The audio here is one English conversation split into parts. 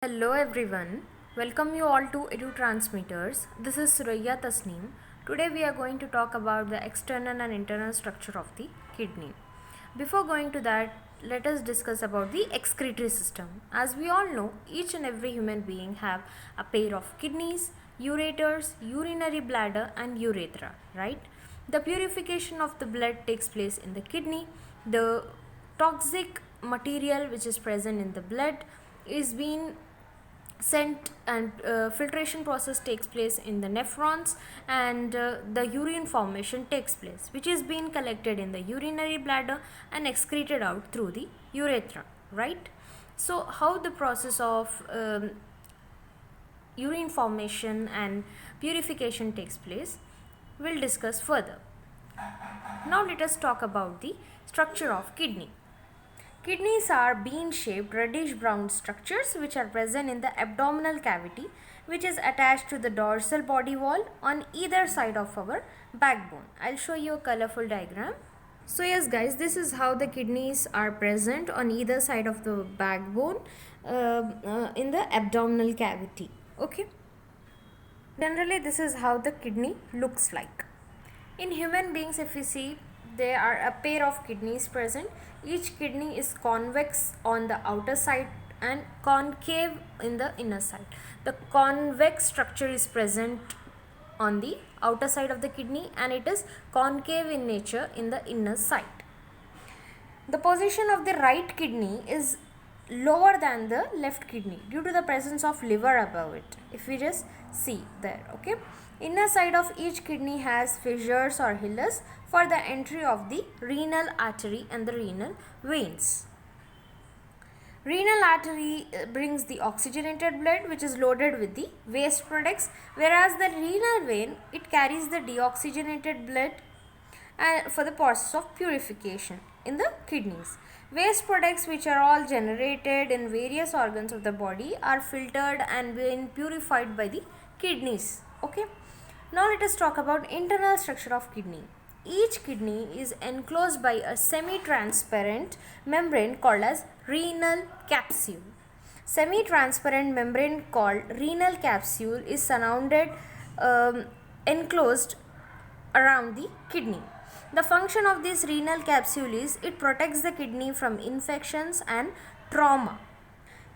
Hello everyone, welcome you all to Edu Transmitters. This is Suraya Tasneem. Today we are going to talk about the external and internal structure of the kidney. Before going to that, let us discuss about the excretory system. As we all know, each and every human being have a pair of kidneys, ureters, urinary bladder and urethra, right? The purification of the blood takes place in the kidney. The toxic material which is present in the blood is being sent and filtration process takes place in the nephrons, and the urine formation takes place, which is being collected in the urinary bladder and excreted out through the urethra, right? So how the process of urine formation and purification takes place, we'll discuss further. Now let us talk about the structure of kidney. Kidneys are bean-shaped reddish-brown structures which are present in the abdominal cavity, which is attached to the dorsal body wall on either side of our backbone. I'll show you a colorful diagram. So yes guys, this is how the kidneys are present on either side of the backbone in the abdominal cavity. Okay. Generally this is how the kidney looks like. In human beings, if we see, there are a pair of kidneys present. Each kidney is convex on the outer side and concave in the inner side. The convex structure is present on the outer side of the kidney and it is concave in nature in the inner side. The position of the right kidney is lower than the left kidney due to the presence of liver above it. If we just see there, okay. Inner side of each kidney has fissures or hills for the entry of the renal artery and the renal veins. Renal artery brings the oxygenated blood which is loaded with the waste products, whereas the renal vein, it carries the deoxygenated blood for the process of purification in the kidneys. Waste products which are all generated in various organs of the body are filtered and being purified by the kidneys. Okay. Now let us talk about internal structure of kidney. Each kidney is enclosed by a semi-transparent membrane called as renal capsule. Semi-transparent membrane called renal capsule is surrounded, enclosed around the kidney. The function of this renal capsule is it protects the kidney from infections and trauma.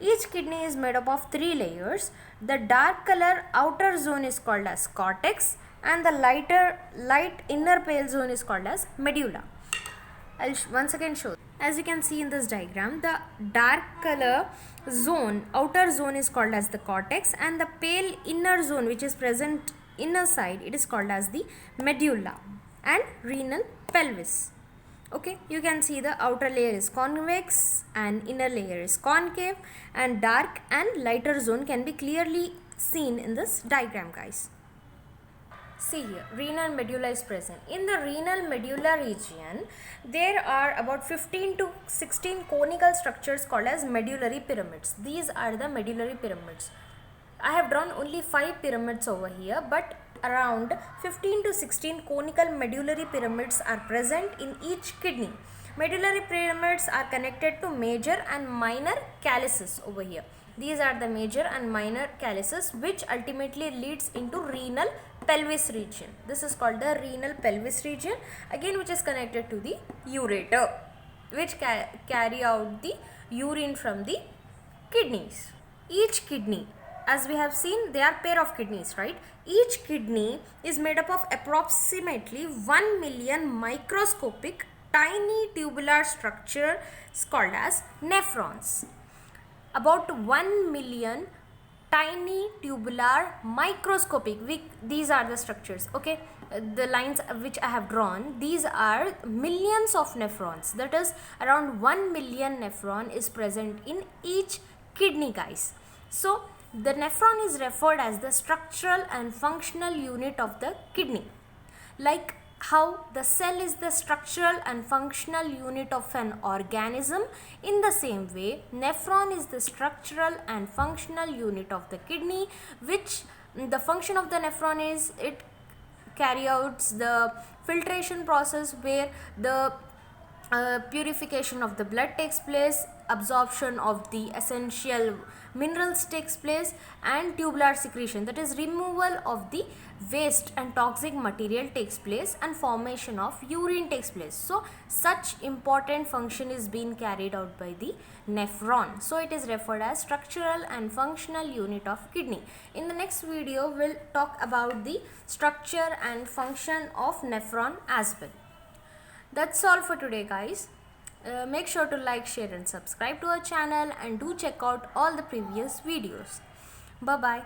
Each kidney is made up of 3 layers. The dark color outer zone is called as cortex and the light inner pale zone is called as medulla. I'll once again show. As you can see in this diagram, the dark color zone, outer zone is called as the cortex, and the pale inner zone which is present inner side, it is called as the medulla and renal pelvis. Okay, you can see the outer layer is convex and inner layer is concave, and dark and lighter zone can be clearly seen in this diagram, guys. See here, renal medulla is present. In the renal medulla region, there are about 15 to 16 conical structures called as medullary pyramids. These are the medullary pyramids. I have drawn only 5 pyramids over here, but around 15 to 16 conical medullary pyramids are present in each kidney. Medullary pyramids are connected to major and minor calyces over here. These are the major and minor calyces which ultimately leads into renal pelvis region. This is called the renal pelvis region, again which is connected to the ureter, which carry out the urine from the kidneys. Each kidney, as we have seen, they are pair of kidneys, right? Each kidney is made up of approximately 1 million microscopic tiny tubular structures called as nephrons. About 1 million tiny tubular microscopic, these are the structures, okay. The lines which I have drawn, these are millions of nephrons. That is, around 1 million nephron is present in each kidney, guys. So the nephron is referred as the structural and functional unit of the kidney. Like how the cell is the structural and functional unit of an organism, in the same way nephron is the structural and functional unit of the kidney, which the function of the nephron is it carry out the filtration process where the purification of the blood takes place absorption of the essential minerals takes place, and tubular secretion, that is removal of the waste and toxic material takes place, and formation of urine takes place. So such important function is being carried out by the nephron. So it is referred as structural and functional unit of kidney. In the next video we'll talk about the structure and function of nephron as well. That's all for today, guys. Make sure to like, share and subscribe to our channel, and do check out all the previous videos. Bye bye.